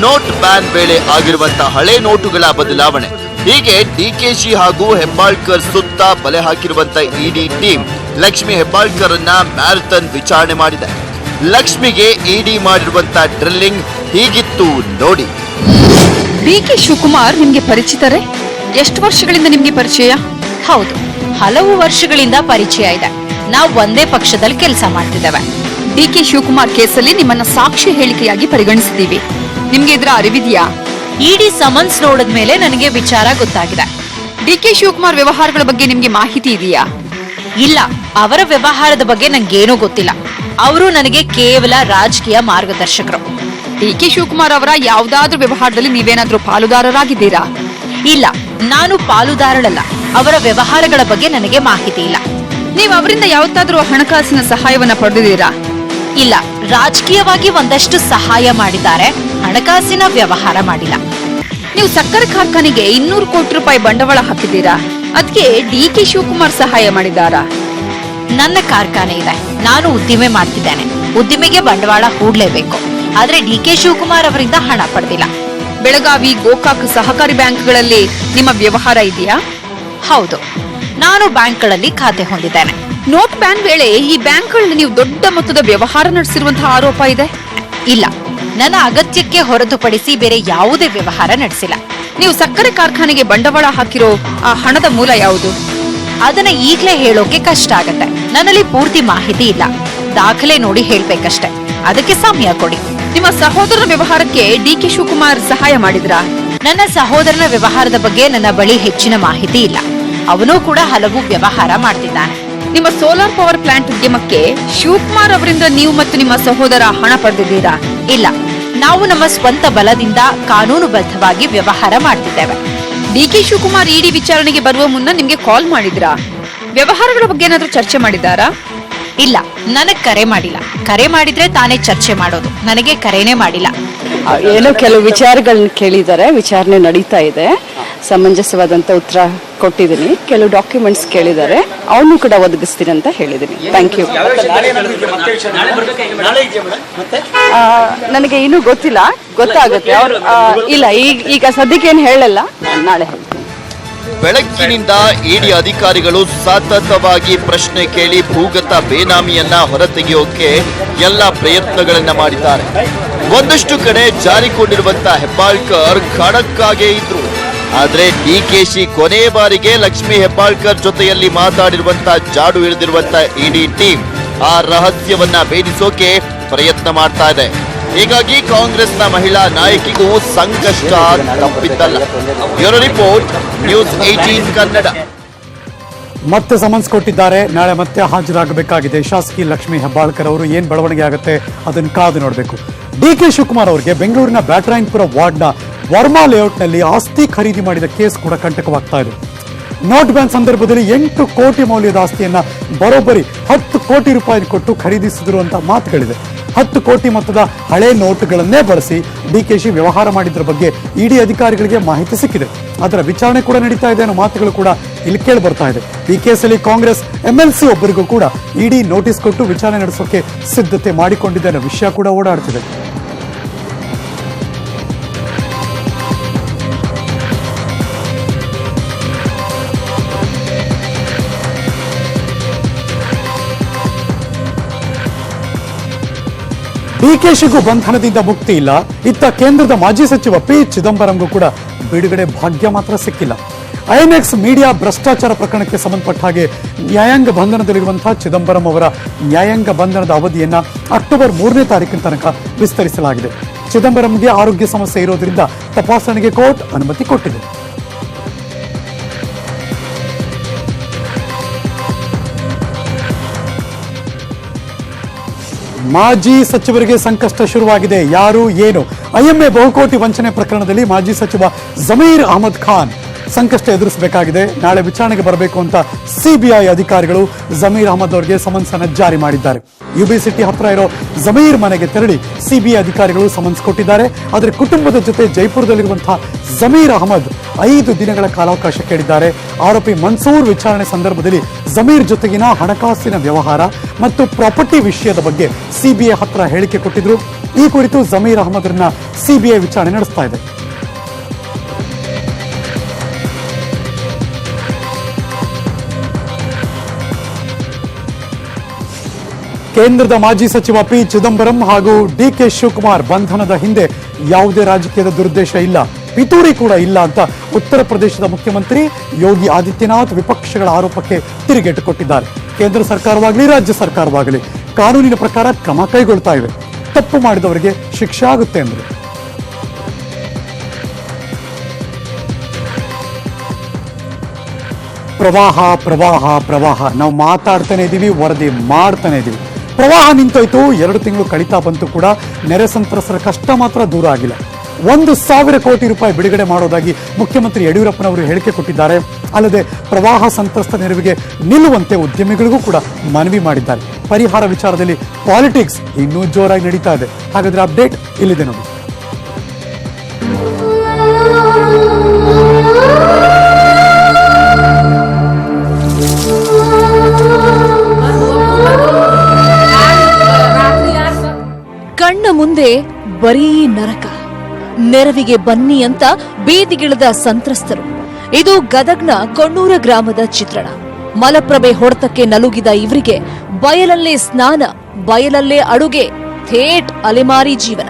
ನೋಟ್ ಬ್ಯಾನ್ ವೇಳೆ ಆಗಿರುವಂತ ಹಳೆ ನೋಟುಗಳ ಬದಲಾವಣೆ, ಹೀಗೆ ಡಿಕೆಶಿ ಹಾಗೂ ಹೆಬ್ಬಾಳ್ಕರ್ ಸುತ್ತ ಬಲೆ ಹಾಕಿರುವಂತ ಇಡಿ ಟೀಮ್ ಲಕ್ಷ್ಮಿ ಹೆಬ್ಬಾಳ್ಕರ್ ಅನ್ನ ಮ್ಯಾರಥಾನ್ ವಿಚಾರಣೆ ಮಾಡಿದೆ. ಲಕ್ಷ್ಮಿಗೆ ಇಡಿ ಮಾಡಿರುವಂತ ಡ್ರಿಲ್ಲಿಂಗ್ ಹೀಗಿತ್ತು ನೋಡಿ. ಡಿಕೆ ಶಿವಕುಮಾರ್ ನಿಮ್ಗೆ ಪರಿಚಿತರೇ? ಎಷ್ಟು ವರ್ಷಗಳಿಂದ ನಿಮ್ಗೆ ಪರಿಚಯ? ಹೌದು, ಹಲವು ವರ್ಷಗಳಿಂದ ಪರಿಚಯ ಇದೆ. ನಾವು ಒಂದೇ ಪಕ್ಷದಲ್ಲಿ ಕೆಲಸ ಮಾಡ್ತಿದ್ದೇವೆ. ಡಿಕೆ ಶಿವಕುಮಾರ್ ಕೇಸಲ್ಲಿ ನಿಮ್ಮನ್ನ ಸಾಕ್ಷಿ ಹೇಳಿಕೆಯಾಗಿ ಪರಿಗಣಿಸಿದ್ದೀವಿ. ನಿಮ್ಗೆ ಇದರ ಅರಿವಿದೆಯಾ? ಇಡಿ ಸಮನ್ಸ್ ನೋಡಿದ ಮೇಲೆ ನನಗೆ ವಿಚಾರ ಗೊತ್ತಾಗಿದೆ. ಡಿಕೆ ಶಿವಕುಮಾರ್ ವ್ಯವಹಾರಗಳ ಬಗ್ಗೆ ನಿಮ್ಗೆ ಮಾಹಿತಿ ಇದೆಯಾ? ಇಲ್ಲ, ಅವರ ವ್ಯವಹಾರದ ಬಗ್ಗೆ ನಂಗೇನೂ ಗೊತ್ತಿಲ್ಲ. ಅವರು ನನಗೆ ಕೇವಲ ರಾಜಕೀಯ ಮಾರ್ಗದರ್ಶಕರು. ಡಿಕೆ ಶಿವಕುಮಾರ್ ಅವರ ಯಾವ್ದಾದ್ರೂ ವ್ಯವಹಾರದಲ್ಲಿ ನೀವೇನಾದ್ರೂ ಪಾಲುದಾರರಾಗಿದ್ದೀರಾ? ಇಲ್ಲ, ನಾನು ಪಾಲುದಾರಳಲ್ಲ. ಅವರ ವ್ಯವಹಾರಗಳ ಬಗ್ಗೆ ನನಗೆ ಮಾಹಿತಿ ಇಲ್ಲ. ನೀವು ಅವರಿಂದ ಯಾವತ್ತಾದ್ರೂ ಹಣಕಾಸಿನ ಸಹಾಯವನ್ನ ಪಡೆದಿದ್ದೀರಾ? ಇಲ್ಲ, ರಾಜಕೀಯವಾಗಿ ಒಂದಷ್ಟು ಸಹಾಯ ಮಾಡಿದ್ದಾರೆ, ಹಣಕಾಸಿನ ವ್ಯವಹಾರ ಮಾಡಿಲ್ಲ. ನೀವು ಸಕ್ಕರೆ ಕಾರ್ಖಾನೆಗೆ 200 ಕೋಟಿ ರೂಪಾಯಿ ಬಂಡವಾಳ ಹಾಕಿದ್ದೀರಾ, ಅದಕ್ಕೆ ಡಿಕೆ ಶಿವಕುಮಾರ್ ಸಹಾಯ ಮಾಡಿದ್ದಾರಾ? ನನ್ನ ಕಾರ್ಖಾನೆ ಇದೆ, ನಾನು ಉದ್ದಿಮೆ ಮಾಡ್ತಿದ್ದೇನೆ. ಉದ್ದಿಮೆಗೆ ಬಂಡವಾಳ ಹೂಡ್ಲೇಬೇಕು. ಆದ್ರೆ ಡಿಕೆ ಶಿವಕುಮಾರ್ ಅವರಿಂದ ಹಣ ಪಡೆದಿಲ್ಲ. ಬೆಳಗಾವಿ, ಗೋಕಾಕ್ ಸಹಕಾರಿ ಬ್ಯಾಂಕ್ಗಳಲ್ಲಿ ನಿಮ್ಮ ವ್ಯವಹಾರ ಇದೆಯಾ? ಹೌದು, ನಾನು ಬ್ಯಾಂಕ್ಗಳಲ್ಲಿ ಖಾತೆ ಹೊಂದಿದ್ದೇನೆ. ನೋಟ್ ಬ್ಯಾನ್ ವೇಳೆ ಈ ಬ್ಯಾಂಕ್ಗಳಲ್ಲಿ ನೀವು ದೊಡ್ಡ ಮೊತ್ತದ ವ್ಯವಹಾರ ನಡೆಸಿರುವಂತಹ ಆರೋಪ ಇದೆ. ಇಲ್ಲ, ನನ್ನ ಅಗತ್ಯಕ್ಕೆ ಹೊರತುಪಡಿಸಿ ಬೇರೆ ಯಾವುದೇ ವ್ಯವಹಾರ ನಡೆಸಿಲ್ಲ. ನೀವು ಸಕ್ಕರೆ ಕಾರ್ಖಾನೆಗೆ ಬಂಡವಾಳ ಹಾಕಿರೋ ಆ ಹಣದ ಮೂಲ ಯಾವುದು? ಅದನ್ನ ಈಗ್ಲೇ ಹೇಳೋಕೆ ಕಷ್ಟ ಆಗತ್ತೆ. ನನ್ನಲ್ಲಿ ಪೂರ್ತಿ ಮಾಹಿತಿ ಇಲ್ಲ. ದಾಖಲೆ ನೋಡಿ ಹೇಳ್ಬೇಕಷ್ಟೆ. ಅದಕ್ಕೆ ಸಮಯ ಕೊಡಿ. ನಿಮ್ಮ ಸಹೋದರನ ವ್ಯವಹಾರಕ್ಕೆ ಡಿಕೆ ಶಿವಕುಮಾರ್ ಸಹಾಯ ಮಾಡಿದ್ರಾ? ನನ್ನ ಸಹೋದರನ ವ್ಯವಹಾರದ ಬಗ್ಗೆ ನನ್ನ ಬಳಿ ಹೆಚ್ಚಿನ ಮಾಹಿತಿ ಇಲ್ಲ. ಅವನು ಕೂಡ ಹಲವು ವ್ಯವಹಾರ ಮಾಡ್ತಿದ್ದಾನೆ. ನಿಮ್ಮ ಸೋಲಾರ್ ಪವರ್ ಪ್ಲಾಂಟ್ ಉದ್ಯಮಕ್ಕೆ ಶಿವಕುಮಾರ್ ಅವರಿಂದ ನೀವು ಮತ್ತು ನಿಮ್ಮ ಸಹೋದರ ಹಣ ಪಡೆದಿದ್ದೀರಾ? ಇಲ್ಲ, ನಾವು ನಮ್ಮ ಸ್ವಂತ ಬಲದಿಂದ ಕಾನೂನುಬದ್ಧವಾಗಿ ವ್ಯವಹಾರ ಮಾಡ್ತಿದ್ದೇವೆ. ಡಿಕೆ ಶಿವಕುಮಾರ್ ಇಡಿ ವಿಚಾರಣೆಗೆ ಬರುವ ಮುನ್ನ ನಿಮ್ಗೆ ಕಾಲ್ ಮಾಡಿದ್ರಾ? ವ್ಯವಹಾರಗಳ ಬಗ್ಗೆ ಏನಾದ್ರೂ ಚರ್ಚೆ ಮಾಡಿದಾರಾ? ಇಲ್ಲ, ನನಗ್ ಕರೆ ಮಾಡಿಲ್ಲ. ಕರೆ ಮಾಡಿದ್ರೆ ತಾನೇ ಚರ್ಚೆ ಮಾಡೋದು. ನನಗೆ ಕರೆನೇ ಮಾಡಿಲ್ಲ. ಏನೋ ಕೆಲವು ವಿಚಾರಗಳನ್ನ ಕೇಳಿದ್ದಾರೆ, ವಿಚಾರಣೆ ನಡೀತಾ ಇದೆ. ಸಮಂಜಸವಾದಂಥ ಉತ್ತರ ಕೊಟ್ಟಿದ್ದೀನಿ. ಕೆಲವು ಡಾಕ್ಯುಮೆಂಟ್ಸ್ ಕೇಳಿದ್ದಾರೆ, ಅವನು ಕೂಡ ಒದಗಿಸ್ತೀನಿ ಅಂತ ಹೇಳಿದ್ದೀನಿ. Thank you. ನನಗೆ ಇನ್ನೂ ಗೊತ್ತಾಗುತ್ತೆ ಅವ್ರು ಇಲ್ಲ, ಈಗ ಸದ್ಯಕ್ಕೆ ಏನು ಹೇಳಲ್ಲ, ನಾಳೆ ಹೇಳ್ತೀನಿ. ಬೆಳಗ್ಗಿನಿಂದ ಇಡಿ ಅಧಿಕಾರಿಗಳು ಸತತವಾಗಿ ಪ್ರಶ್ನೆ ಕೇಳಿ ಭೂಗತ ಬೇನಾಮಿಯನ್ನ ಹೊರತೆಗೆಯೋಕೆ ಎಲ್ಲ ಪ್ರಯತ್ನಗಳನ್ನ ಮಾಡಿದ್ದಾರೆ. ಒಂದಷ್ಟು ಕಡೆ ಜಾರಿಕೊಂಡಿರುವಂತಹ ಹೆಬ್ಬಾಳ್ಕರ್ ಖಡಕ್ ಆಗೇ ಇದ್ರು. ಆದ್ರೆ ಡಿಕೆಶಿ ಕೊನೆ ಬಾರಿಗೆ ಲಕ್ಷ್ಮೀ ಹೆಬ್ಬಾಳ್ಕರ್ ಜೊತೆಯಲ್ಲಿ ಮಾತಾಡಿರುವಂತಹ ಜಾಡು ಇಳಿದಿರುವಂತಹ ಇಡಿ ಟೀಮ್ ಆ ರಹಸ್ಯವನ್ನ ಭೇದಿಸೋಕೆ ಪ್ರಯತ್ನ ಮಾಡ್ತಾ ಇದೆ. ಹೀಗಾಗಿ ಕಾಂಗ್ರೆಸ್ನ ಮಹಿಳಾ ನಾಯಕಿಗೂ ಸಂಕಷ್ಟ ತಪ್ಪಿದ್ದಲ್ಲ. Bureau report, news 18 Kannada. ಮತ್ತೆ ಸಮನ್ಸ್ ಕೊಟ್ಟಿದ್ದಾರೆ. ನಾಳೆ ಮತ್ತೆ ಹಾಜರಾಗಬೇಕಾಗಿದೆ ಶಾಸಕಿ ಲಕ್ಷ್ಮೀ ಹೆಬ್ಬಾಳ್ಕರ್ ಅವರು. ಏನ್ ಬೆಳವಣಿಗೆ ಆಗುತ್ತೆ ಅದನ್ನು ಕಾದು ನೋಡಬೇಕು. ಡಿಕೆ ಶಿವಕುಮಾರ್ ಅವರಿಗೆ ಬೆಂಗಳೂರಿನ ಬ್ಯಾಟರಾಯನ್ಪುರ ವಾರ್ಡ್ನ ವರ್ಮಾ ಲೇಔಟ್ನಲ್ಲಿ ಆಸ್ತಿ ಖರೀದಿ ಮಾಡಿದ ಕೇಸ್ ಕೂಡ ಕಂಟಕವಾಗ್ತಾ ಇದೆ. ನೋಟ್ ಬ್ಯಾನ್ ಸಂದರ್ಭದಲ್ಲಿ 8 ಕೋಟಿ ಮೌಲ್ಯದ ಆಸ್ತಿಯನ್ನ ಬರೋಬ್ಬರಿ 10 ಕೋಟಿ ರೂಪಾಯಿ ಕೊಟ್ಟು ಖರೀದಿಸಿದ್ರು ಅಂತ ಮಾತುಗಳಿದೆ. 10 ಕೋಟಿ ಮೊತ್ತದ ಹಳೆ ನೋಟುಗಳನ್ನೇ ಬಳಸಿ ಡಿಕೆಶಿ ವ್ಯವಹಾರ ಮಾಡಿದ್ರ ಬಗ್ಗೆ ಇಡಿ ಅಧಿಕಾರಿಗಳಿಗೆ ಮಾಹಿತಿ ಸಿಕ್ಕಿದೆ. ಅದರ ವಿಚಾರಣೆ ಕೂಡ ನಡೀತಾ ಇದೆ ಅನ್ನೋ ಮಾತುಗಳು ಕೂಡ ಇಲ್ಲಿ ಕೇಳಿ ಬರ್ತಾ ಇದೆ. ಈ ಕೇಸಲ್ಲಿ ಕಾಂಗ್ರೆಸ್ MLC ಒಬ್ಬರಿಗೂ ಕೂಡ ಇಡಿ ನೋಟಿಸ್ ಕೊಟ್ಟು ವಿಚಾರಣೆ ನಡೆಸೋಕೆ ಸಿದ್ಧತೆ ಮಾಡಿಕೊಂಡಿದೆ ಅನ್ನೋ ವಿಷಯ ಕೂಡ ಓಡಾಡ್ತಿದೆ. ಡಿಕೆಶಿಗೂ ಬಂಧನದಿಂದ ಮುಕ್ತಿ ಇಲ್ಲ. ಇತ್ತ ಕೇಂದ್ರದ ಮಾಜಿ ಸಚಿವ ಪಿ ಚಿದಂಬರಂಗೂ ಕೂಡ ಬಿಡುಗಡೆ ಭಾಗ್ಯ ಮಾತ್ರ ಸಿಕ್ಕಿಲ್ಲ. INX ಮೀಡಿಯಾ ಭ್ರಷ್ಟಾಚಾರ ಪ್ರಕರಣಕ್ಕೆ ಸಂಬಂಧಪಟ್ಟ ಹಾಗೆ ನ್ಯಾಯಾಂಗ ಬಂಧನದಲ್ಲಿರುವಂತಹ ಚಿದಂಬರಂ ಅವರ ನ್ಯಾಯಾಂಗ ಬಂಧನದ ಅವಧಿಯನ್ನ ಅಕ್ಟೋಬರ್ 3ನೇ ತಾರೀಕಿನ ತನಕ ವಿಸ್ತರಿಸಲಾಗಿದೆ. ಚಿದಂಬರಂಗೆ ಆರೋಗ್ಯ ಸಮಸ್ಯೆ ಇರೋದ್ರಿಂದ ತಪಾಸಣೆಗೆ ಕೋರ್ಟ್ ಅನುಮತಿ ಕೊಟ್ಟಿದೆ. ಮಾಜಿ ಸಚಿವರಿಗೆ ಸಂಕಷ್ಟ ಶುರುವಾಗಿದೆ. ಯಾರು ಏನು? IMA ಬಹುಕೋಟಿ ವಂಚನೆ ಪ್ರಕರಣದಲ್ಲಿ ಮಾಜಿ ಸಚಿವ ಜಮೀರ್ ಅಹಮದ್ ಖಾನ್ ಸಂಕಷ್ಟ ಎದುರಿಸಬೇಕಾಗಿದೆ. ನಾಳೆ ವಿಚಾರಣೆಗೆ ಬರಬೇಕು ಅಂತ CBI ಅಧಿಕಾರಿಗಳು ಜಮೀರ್ ಅಹಮದ್ ಅವರಿಗೆ ಸಮನ್ಸ್ ಅನ್ನು ಜಾರಿ ಮಾಡಿದ್ದಾರೆ. UB ಸಿಟಿ ಹತ್ರ ಇರೋ ಜಮೀರ್ ಮನೆಗೆ ತೆರಳಿ CBI ಅಧಿಕಾರಿಗಳು ಸಮನ್ಸ್ ಕೊಟ್ಟಿದ್ದಾರೆ. ಆದರೆ ಕುಟುಂಬದ ಜೊತೆ ಜೈಪುರದಲ್ಲಿರುವಂತಹ ಜಮೀರ್ ಅಹಮದ್ 5 ದಿನಗಳ ಕಾಲಾವಕಾಶ ಕೇಳಿದ್ದಾರೆ. ಆರೋಪಿ ಮನ್ಸೂರ್ ವಿಚಾರಣೆ ಸಂದರ್ಭದಲ್ಲಿ ಜಮೀರ್ ಜೊತೆಗಿನ ಹಣಕಾಸಿನ ವ್ಯವಹಾರ ಮತ್ತು ಪ್ರಾಪರ್ಟಿ ವಿಷಯದ ಬಗ್ಗೆ CBI ಹತ್ರ ಹೇಳಿಕೆ ಕೊಟ್ಟಿದ್ರು. ಈ ಕುರಿತು ಜಮೀರ್ ಅಹಮದ್ರನ್ನ CBI ವಿಚಾರಣೆ ನಡೆಸ್ತಾ ಇದೆ. ಕೇಂದ್ರದ ಮಾಜಿ ಸಚಿವ ಪಿ ಚಿದಂಬರಂ ಹಾಗೂ DK ಶಿವಕುಮಾರ್ ಬಂಧನದ ಹಿಂದೆ ಯಾವುದೇ ರಾಜಕೀಯದ ದುರುದ್ದೇಶ ಇಲ್ಲ, ಪಿತೂರಿ ಕೂಡ ಇಲ್ಲ ಅಂತ ಉತ್ತರ ಪ್ರದೇಶದ ಮುಖ್ಯಮಂತ್ರಿ ಯೋಗಿ ಆದಿತ್ಯನಾಥ್ ವಿಪಕ್ಷಗಳ ಆರೋಪಕ್ಕೆ ತಿರುಗೇಟು ಕೊಟ್ಟಿದ್ದಾರೆ. ಕೇಂದ್ರ ಸರ್ಕಾರವಾಗಲಿ ರಾಜ್ಯ ಸರ್ಕಾರವಾಗಲಿ ಕಾನೂನಿನ ಪ್ರಕಾರ ಕ್ರಮ ಕೈಗೊಳ್ತಾ ಇವೆ. ತಪ್ಪು ಮಾಡಿದವರಿಗೆ ಶಿಕ್ಷೆ ಆಗುತ್ತೆ ಎಂದರು. ಪ್ರವಾಹ ಪ್ರವಾಹ ಪ್ರವಾಹ ನಾವು ಮಾತಾಡ್ತಾನೆ ಇದೀವಿ, ವರದಿ ಮಾಡ್ತಾನೆ ಇದೀವಿ. ಪ್ರವಾಹ ನಿಂತೋಯ್ತು, 2 ತಿಂಗಳು ಕಳೀತಾ ಬಂತು ಕೂಡ ನೆರೆ ಸಂತ್ರಸ್ತರ ಕಷ್ಟ ಮಾತ್ರ ದೂರ ಆಗಿಲ್ಲ. 1,000 ಕೋಟಿ ರೂಪಾಯಿ ಬಿಡುಗಡೆ ಮಾಡೋದಾಗಿ ಮುಖ್ಯಮಂತ್ರಿ ಯಡಿಯೂರಪ್ಪನವರು ಹೇಳಿಕೆ ಕೊಟ್ಟಿದ್ದಾರೆ. ಅಲ್ಲದೆ ಪ್ರವಾಹ ಸಂತ್ರಸ್ತ ನೆರವಿಗೆ ನಿಲ್ಲುವಂತೆ ಉದ್ಯಮಿಗಳಿಗೂ ಕೂಡ ಮನವಿ ಮಾಡಿದ್ದಾರೆ. ಪರಿಹಾರ ವಿಚಾರದಲ್ಲಿ ಪಾಲಿಟಿಕ್ಸ್ ಇನ್ನೂ ಜೋರಾಗಿ ನಡೀತಾ ಇದೆ. ಹಾಗಾದ್ರೆ ಅಪ್ಡೇಟ್ ಇಲ್ಲಿದೆ ನೋಡಿ. ಕಣ್ಣ ಮುಂದೆ ಬರೀ ನರಕ. ನೆರವಿಗೆ ಬನ್ನಿ ಅಂತ ಬೀದಿಗಿಳಿದ ಸಂತ್ರಸ್ತರು. ಇದು ಗದಗ್ನ ಕೊಣ್ಣೂರ ಗ್ರಾಮದ ಚಿತ್ರಣ. ಮಲಪ್ರಭೆ ಹೊಡೆತಕ್ಕೆ ನಲುಗಿದ ಇವರಿಗೆ ಬಯಲಲ್ಲೇ ಸ್ನಾನ, ಬಯಲಲ್ಲೇ ಅಡುಗೆ, ಥೇಟ್ ಅಲೆಮಾರಿ ಜೀವನ.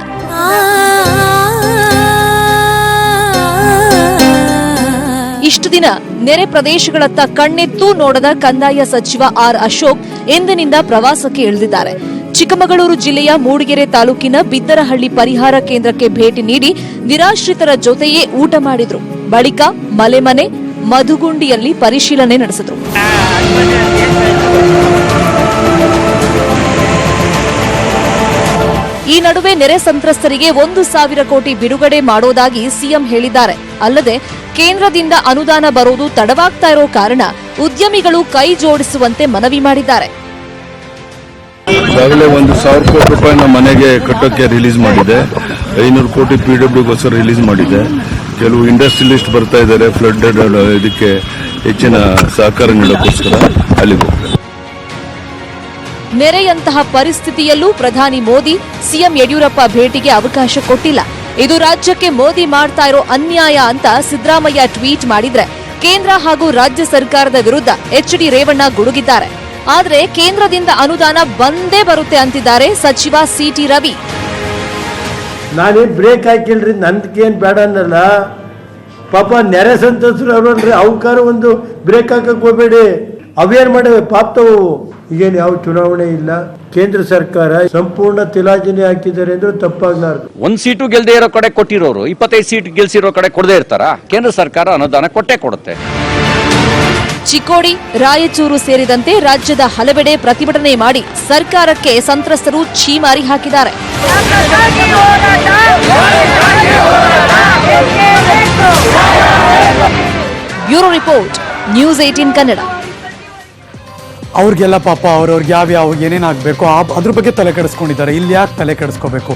ಇಷ್ಟು ದಿನ ನೆರೆ ಪ್ರದೇಶಗಳತ್ತ ಕಣ್ಣೆತ್ತೂ ನೋಡದ ಕಂದಾಯ ಸಚಿವ ಆರ್ ಅಶೋಕ್ ಇಂದಿನಿಂದ ಪ್ರವಾಸಕ್ಕೆ ಇಳಿದಿದ್ದಾರೆ. ಚಿಕ್ಕಮಗಳೂರು ಜಿಲ್ಲೆಯ ಮೂಡಿಗೆರೆ ತಾಲೂಕಿನ ಬಿದ್ದರಹಳ್ಳಿ ಪರಿಹಾರ ಕೇಂದ್ರಕ್ಕೆ ಭೇಟಿ ನೀಡಿ ನಿರಾಶ್ರಿತರ ಜೊತೆಯೇ ಊಟ ಮಾಡಿದ್ರು. ಬಳಿಕ ಮಲೆಮನೆ ಮಧುಗುಂಡಿಯಲ್ಲಿ ಪರಿಶೀಲನೆ ನಡೆಸಿದ್ರು. ಈ ನಡುವೆ ನೆರೆ ಸಂತ್ರಸ್ತರಿಗೆ 1,000 ಕೋಟಿ ಬಿಡುಗಡೆ ಮಾಡೋದಾಗಿ ಸಿಎಂ ಹೇಳಿದ್ದಾರೆ. ಅಲ್ಲದೆ ಕೇಂದ್ರದಿಂದ ಅನುದಾನ ಬರೋದು ತಡವಾಗ್ತಾ ಇರೋ ಕಾರಣ ಉದ್ಯಮಿಗಳು ಕೈ ಜೋಡಿಸುವಂತೆ ಮನವಿ ಮಾಡಿದ್ದಾರೆ. ಈಗಾಗಲೇ 1,000 ಕೋಟಿ ರೂಪಾಯಿನ ಮನೆಗೆ ಕಟ್ಟೋಕ್ಕೆ ರಿಲೀಸ್ ಮಾಡಿದೆ. 500 ಕೋಟಿ PWಗೋಸ್ಕರ ರಿಲೀಸ್ ಮಾಡಿದೆ. ಕೆಲವು ಇಂಡಸ್ಟ್ರಿಯಲಿಸ್ಟ್ ಬರ್ತಾ ಇದ್ದಾರೆ ಫ್ಲಡ್ ಇದಕ್ಕೆ ಹೆಚ್ಚಿನ ಸಹಕಾರ ನೀಡೋಕ್ಕೋಸ್ಕರ ಅಲ್ಲಿಗೆ ಹೋಗ್ತಾರೆ. ನೆರೆಯಂತಹ ಪರಿಸ್ಥಿತಿಯಲ್ಲೂ ಪ್ರಧಾನಿ ಮೋದಿ ಸಿಎಂ ಯಡಿಯೂರಪ್ಪ ಭೇಟಿಗೆ ಅವಕಾಶ ಕೊಟ್ಟಿಲ್ಲ. ಇದು ರಾಜ್ಯಕ್ಕೆ ಮೋದಿ ಮಾಡ್ತಾ ಇರೋ ಅನ್ಯಾಯ ಅಂತ ಸಿದ್ದರಾಮಯ್ಯ ಟ್ವೀಟ್ ಮಾಡಿದ್ರೆ ಕೇಂದ್ರ ಹಾಗೂ ರಾಜ್ಯ ಸರ್ಕಾರದ ವಿರುದ್ಧ ಎಚ್ಡಿ ರೇವಣ್ಣ ಗುಡುಗಿದ್ದಾರೆ. ಆದ್ರೆ ಕೇಂದ್ರದಿಂದ ಅನುದಾನ ಬಂದೇ ಬರುತ್ತೆ ಅಂತಿದ್ದಾರೆ ಸಚಿವ ಸಿಟಿ ರವಿ. ನಾನೇನು ಬ್ರೇಕ್ ಹಾಕಿಲ್ರಿ, ನಂದಕ್ಕೇನು ಬೇಡ ಅನ್ನಲ್ಲ. ಪಾಪ ನೆರೆ ಸಂತಸರು ಅವ್ರಲ್ರಿ, ಅವಕಾರ ಒಂದು ಬ್ರೇಕ್ ಹಾಕಕ್ಕೆ ಹೋಗ್ಬೇಡಿ. ಅವೇನು ಮಾಡವೆ ಪಾಪ್ತವು. ಈಗೇನು ಯಾವ ಚುನಾವಣೆ ಇಲ್ಲ, ಕೇಂದ್ರ ಸರ್ಕಾರ ಸಂಪೂರ್ಣ ತಿಲಾಜಿನಿ ಹಾಕಿದ್ದಾರೆ ಅಂದ್ರೆ ತಪ್ಪಾಗ್ಲಾರ್ದು. 1 ಸೀಟು ಗೆಲ್ದೇ ಇರೋ ಕಡೆ ಕೊಟ್ಟಿರೋರು 25 ಸೀಟ್ ಗೆಲ್ಸಿರೋ ಕಡೆ ಕೊಡದೇ ಇರ್ತಾರ? ಕೇಂದ್ರ ಸರ್ಕಾರ ಅನುದಾನ ಕೊಟ್ಟೇ ಕೊಡುತ್ತೆ. ಚಿಕ್ಕೋಡಿ, ರಾಯಚೂರು ಸೇರಿದಂತೆ ರಾಜ್ಯದ ಹಲವೆಡೆ ಪ್ರತಿಭಟನೆ ಮಾಡಿ ಸರ್ಕಾರಕ್ಕೆ ಸಂತ್ರಸ್ತರು ಛೀಮಾರಿ ಹಾಕಿದ್ದಾರೆ. Bureau report, news 18 Kannada. ಅವ್ರಿಗೆಲ್ಲ ಪಾಪ ಅವ್ರವ್ರಿಗೆ ಯಾವ್ಯಾವ ಏನೇನಾಗಬೇಕು ಅದ್ರ ಬಗ್ಗೆ ತಲೆ ಕೆಡಿಸ್ಕೊಂಡಿದ್ದಾರೆ. ಇಲ್ಲಿ ಯಾಕೆ ತಲೆ ಕೆಡಿಸ್ಕೋಬೇಕು?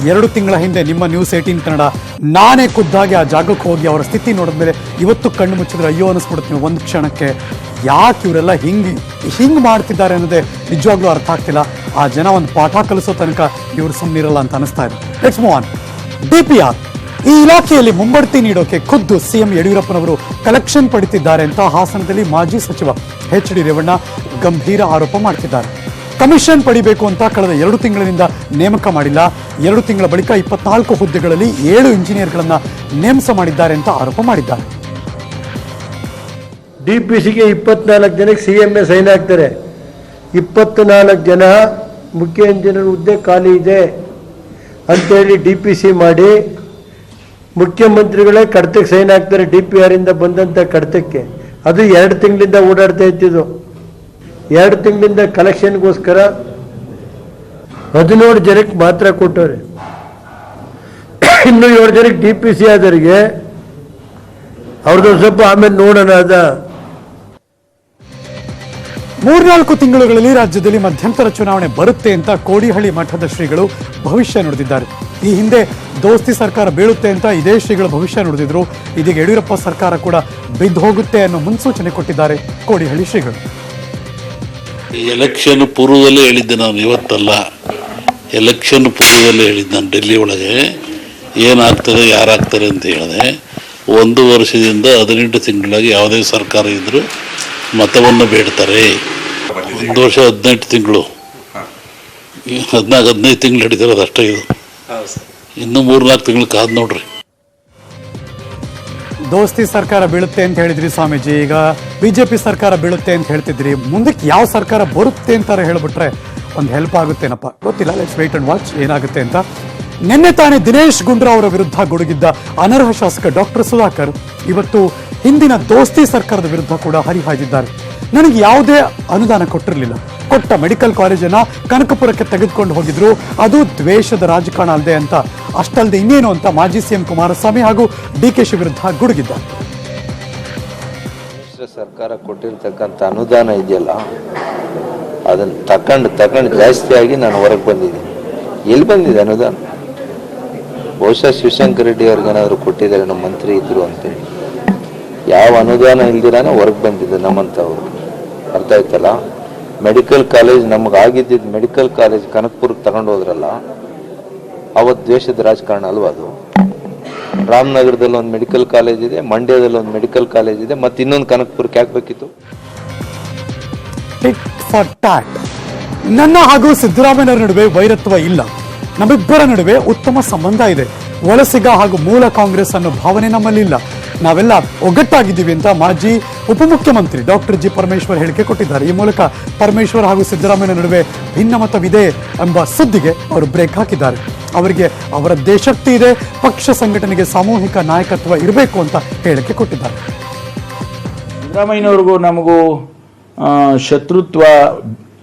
2 ತಿಂಗಳ ಹಿಂದೆ ನಿಮ್ಮ ನ್ಯೂಸ್ 18 ಕನ್ನಡ ನಾನೇ ಖುದ್ದಾಗಿ ಆ ಜಾಗಕ್ಕೆ ಹೋಗಿ ಅವರ ಸ್ಥಿತಿ ನೋಡಿದ್ಮೇಲೆ ಇವತ್ತು ಕಣ್ಣು ಮುಚ್ಚಿದ್ರೆ ಅಯ್ಯೋ ಅನಿಸ್ಬಿಡುತ್ತೆ ನೀವು ಒಂದು ಕ್ಷಣಕ್ಕೆ. ಯಾಕೆ ಇವರೆಲ್ಲ ಹಿಂಗೆ ಮಾಡ್ತಿದ್ದಾರೆ ಅನ್ನೋದೇ ನಿಜವಾಗ್ಲೂ ಅರ್ಥ ಆಗ್ತಿಲ್ಲ. ಆ ಜನ ಒಂದು ಪಾಠ ಕಲಿಸೋ ತನಕ ಇವರು ಸುಮ್ಮನಿರಲ್ಲ ಅಂತ ಅನಿಸ್ತಾ ಇದೆ. Let's move on. DPR ಈ ಇಲಾಖೆಯಲ್ಲಿ ಮುಂಬಡ್ತಿ ನೀಡೋಕೆ ಖುದ್ದು ಸಿಎಂ ಯಡಿಯೂರಪ್ಪನವರು ಕಲೆಕ್ಷನ್ ಪಡಿತಿದ್ದಾರೆ ಅಂತ ಹಾಸನದಲ್ಲಿ ಮಾಜಿ ಸಚಿವ ಎಚ್ಡಿ ರೇವಣ್ಣ ಗಂಭೀರ ಆರೋಪ ಮಾಡ್ತಿದ್ದಾರೆ. ಕಮಿಷನ್ ಪಡಿಬೇಕು ಅಂತ ಕಳೆದ 2 ತಿಂಗಳಿನಿಂದ ನೇಮಕ ಮಾಡಿಲ್ಲ. 2 ತಿಂಗಳ ಬಳಿಕ 24 ಹುದ್ದೆಗಳಲ್ಲಿ 7 ಇಂಜಿನಿಯರ್ಗಳನ್ನ ನೇಮಕ ಮಾಡಿದ್ದಾರೆ ಅಂತ ಆರೋಪ ಮಾಡಿದ್ದಾರೆ. DPCಗೆ 24 ಜನಕ್ಕೆ CMA ಸೈನ್ ಹಾಕ್ತಾರೆ. 24 ಜನ ಮುಖ್ಯ ಇಂಜಿನಿಯರ್ ಹುದ್ದೆ ಖಾಲಿ ಇದೆ ಅಂತೇಳಿ DPC ಮಾಡಿ ಮುಖ್ಯಮಂತ್ರಿಗಳೇ ಕಡತಕ್ಕೆ ಸೈನ್ ಹಾಕ್ತಾರೆ. DPR ಇಂದ ಬಂದಂಥ ಕಡತಕ್ಕೆ ಅದು 2 ತಿಂಗಳಿಂದ ಓಡಾಡ್ತಾ ಇತ್ತಿದ್ದು. 2 ತಿಂಗಳಿಂದ ಕಲೆಕ್ಷನ್ಗೋಸ್ಕರ 17 ಜನಕ್ಕೆ ಮಾತ್ರ ಕೊಟ್ಟವ್ರೆ. ಇನ್ನು 7 ಜನಕ್ಕೆ DPC ಆದವರಿಗೆ ಅವ್ರದ್ದು ಸ್ವಲ್ಪ ಆಮೇಲೆ ನೋಡೋಣ. ಅದ 3-4 ತಿಂಗಳುಗಳಲ್ಲಿ ರಾಜ್ಯದಲ್ಲಿ ಮಧ್ಯಂತರ ಚುನಾವಣೆ ಬರುತ್ತೆ ಅಂತ ಕೋಡಿಹಳ್ಳಿ ಮಠದ ಶ್ರೀಗಳು ಭವಿಷ್ಯ ನುಡಿದಿದ್ದಾರೆ. ಈ ಹಿಂದೆ ದೋಸ್ತಿ ಸರ್ಕಾರ ಬೀಳುತ್ತೆ ಅಂತ ಇದೇ ಶ್ರೀಗಳು ಭವಿಷ್ಯ ನುಡಿದಿದ್ರು. ಇದೀಗ ಯಡಿಯೂರಪ್ಪ ಸರ್ಕಾರ ಕೂಡ ಬಿದ್ದು ಹೋಗುತ್ತೆ ಅನ್ನೋ ಮುನ್ಸೂಚನೆ ಕೊಟ್ಟಿದ್ದಾರೆ ಕೋಡಿಹಳ್ಳಿ ಶ್ರೀಗಳು. ಎಲೆಕ್ಷನ್ ಪೂರ್ವದಲ್ಲೇ ಹೇಳಿದ್ದೆ ನಾನು, ಇವತ್ತಲ್ಲ. ಎಲೆಕ್ಷನ್ ಪೂರ್ವದಲ್ಲೇ ಹೇಳಿದ್ದೆ ನಾನು ಡೆಲ್ಲಿ ಒಳಗೆ ಏನಾಗ್ತದೆ ಯಾರಾಗ್ತಾರೆ ಅಂತ ಹೇಳಿದೆ. 1 ವರ್ಷದಿಂದ 18 ತಿಂಗಳಾಗಿ ಯಾವುದೇ ಸರ್ಕಾರ ಇದ್ದರೂ ಮತವನ್ನು ಬೇಡ್ತಾರೆ. 1 ವರ್ಷ 18 ತಿಂಗಳು, 14-15 ತಿಂಗಳು ಹಿಡಿದಿರೋದು ಅಷ್ಟೇ. ಇದು ಇನ್ನೂ 3-4 ತಿಂಗಳು ಕಾದು ನೋಡ್ರಿ. ದೋಸ್ತಿ ಸರ್ಕಾರ ಬೀಳುತ್ತೆ ಅಂತ ಹೇಳಿದ್ರಿ ಸ್ವಾಮೀಜಿ, ಈಗ ಬಿಜೆಪಿ ಸರ್ಕಾರ ಬೀಳುತ್ತೆ ಅಂತ ಹೇಳ್ತಿದ್ರಿ. ಮುಂದಕ್ಕೆ ಯಾವ ಸರ್ಕಾರ ಬರುತ್ತೆ ಅಂತಾರೆ ಹೇಳ್ಬಿಟ್ರೆ ಒಂದು ಹೆಲ್ಪ್ ಆಗುತ್ತೇನಪ್ಪ, ಗೊತ್ತಿಲ್ಲ. ಲೆಟ್ಸ್ ವೇಟ್ ಅಂಡ್ ವಾಚ್ ಏನಾಗುತ್ತೆ ಅಂತ. ನಿನ್ನೆ ತಾನೇ ದಿನೇಶ್ ಗುಂಡೂರಾವ್ ಅವರ ವಿರುದ್ಧ ಗುಡುಗಿದ್ದ ಅನರ್ಹ ಶಾಸಕ ಡಾಕ್ಟರ್ ಸುಧಾಕರ್ ಇವತ್ತು ಹಿಂದಿನ ದೋಸ್ತಿ ಸರ್ಕಾರದ ವಿರುದ್ಧ ಕೂಡ ಹರಿಹಾಯ್ದಿದ್ದಾರೆ. ನನಗೆ ಯಾವುದೇ ಅನುದಾನ ಕೊಟ್ಟಿರಲಿಲ್ಲ, ಕೊಟ್ಟ ಮೆಡಿಕಲ್ ಕಾಲೇಜನ್ನ ಕನಕಪುರಕ್ಕೆ ತೆಗೆದುಕೊಂಡು ಹೋಗಿದ್ರು, ಅದು ದ್ವೇಷದ ರಾಜಕಾರಣ ಅಲ್ಲದೆ ಅಂತ, ಅಷ್ಟಲ್ಲದೆ ಇನ್ನೇನು ಅಂತ ಮಾಜಿ ಸಿಎಂ ಕುಮಾರಸ್ವಾಮಿ ಹಾಗೂ DKಶ ವಿರುದ್ಧ ಗುಡುಗಿದ್ದಾರೆ. ಸರ್ಕಾರ ಕೊಟ್ಟಿರ್ತಕ್ಕಂಥ ಅನುದಾನ ಇದೆಯಲ್ಲ, ಅದನ್ನು ತಕೊಂಡು ಜಾಸ್ತಿ ಆಗಿ ನಾನು ಹೊರಗೆ ಬಂದಿದ್ದೀನಿ. ಎಲ್ಲಿ ಬಂದಿದೆ ಅನುದಾನ? ಬಹುಶಃ ಶಿವಶಂಕರ್ ರೆಡ್ಡಿ ಅವ್ರಿಗೇನಾದ್ರು ಕೊಟ್ಟಿದ್ದಾರೆ, ನಮ್ಮ ಮಂತ್ರಿ ಇದ್ರು ಅಂತೇಳಿ. ಯಾವ ಅನುದಾನ ಇಲ್ದಿರಾನೆ ಹೊರಗೆ ಬಂದಿದೆ ನಮ್ಮಂಥವ್ರು. ಅರ್ಥ ಆಯ್ತಲ್ಲ? ಮೆಡಿಕಲ್ ಕಾಲೇಜ್ ನಮಗಾಗಿದ್ದಿದ್ದು ಮೆಡಿಕಲ್ ಕಾಲೇಜ್ ಕನಕಪುರಕ್ಕೆ ತಗೊಂಡು ಹೋದ್ರಲ್ಲ, ಅವತ್ತು ದ್ವೇಷದ ರಾಜಕಾರಣ ಅಲ್ವಾ ಅದು? ರಾಮನಗರದಲ್ಲಿ ಒಂದು ಮೆಡಿಕಲ್ ಕಾಲೇಜ್ ಇದೆ, ಮಂಡ್ಯದಲ್ಲಿ ಒಂದು ಮೆಡಿಕಲ್ ಕಾಲೇಜ್ ಇದೆ, ಮತ್ತೆ ಇನ್ನೊಂದು ಕನಕಪುರಕ್ಕೆ ಯಾಕೆ ಬೇಕಿತ್ತು? Tit for that. ನನ್ನ ಹಾಗೂ ಸಿದ್ದರಾಮಯ್ಯ ನಡುವೆ ವೈರತ್ವ ಇಲ್ಲ, ನಮ್ಮಿಬ್ಬರ ನಡುವೆ ಉತ್ತಮ ಸಂಬಂಧ ಇದೆ. ವಲಸಿಗ ಹಾಗೂ ಮೂಲ ಕಾಂಗ್ರೆಸ್ ಅನ್ನೋ ಭಾವನೆ ನಮ್ಮಲ್ಲಿಲ್ಲ, ನಾವೆಲ್ಲ ಒಗ್ಗಟ್ಟಾಗಿದ್ದೀವಿ ಅಂತ ಮಾಜಿ ಉಪಮುಖ್ಯಮಂತ್ರಿ ಡಾಕ್ಟರ್ ಜಿ ಪರಮೇಶ್ವರ್ ಹೇಳಿಕೆ ಕೊಟ್ಟಿದ್ದಾರೆ. ಈ ಮೂಲಕ ಪರಮೇಶ್ವರ್ ಹಾಗೂ ಸಿದ್ದರಾಮಯ್ಯ ನಡುವೆ ಭಿನ್ನಮತವಿದೆ ಎಂಬ ಸುದ್ದಿಗೆ ಅವರು ಬ್ರೇಕ್ ಹಾಕಿದ್ದಾರೆ. ಅವರಿಗೆ ಅವರ ದೇಶಕ್ತಿ ಇದೆ, ಪಕ್ಷ ಸಂಘಟನೆಗೆ ಸಾಮೂಹಿಕ ನಾಯಕತ್ವ ಇರಬೇಕು ಅಂತ ಹೇಳಿಕೆ ಕೊಟ್ಟಿದ್ದಾರೆ. ಸಿದ್ದರಾಮಯ್ಯನವ್ರಿಗೂ ನಮಗೂ ಶತ್ರುತ್ವ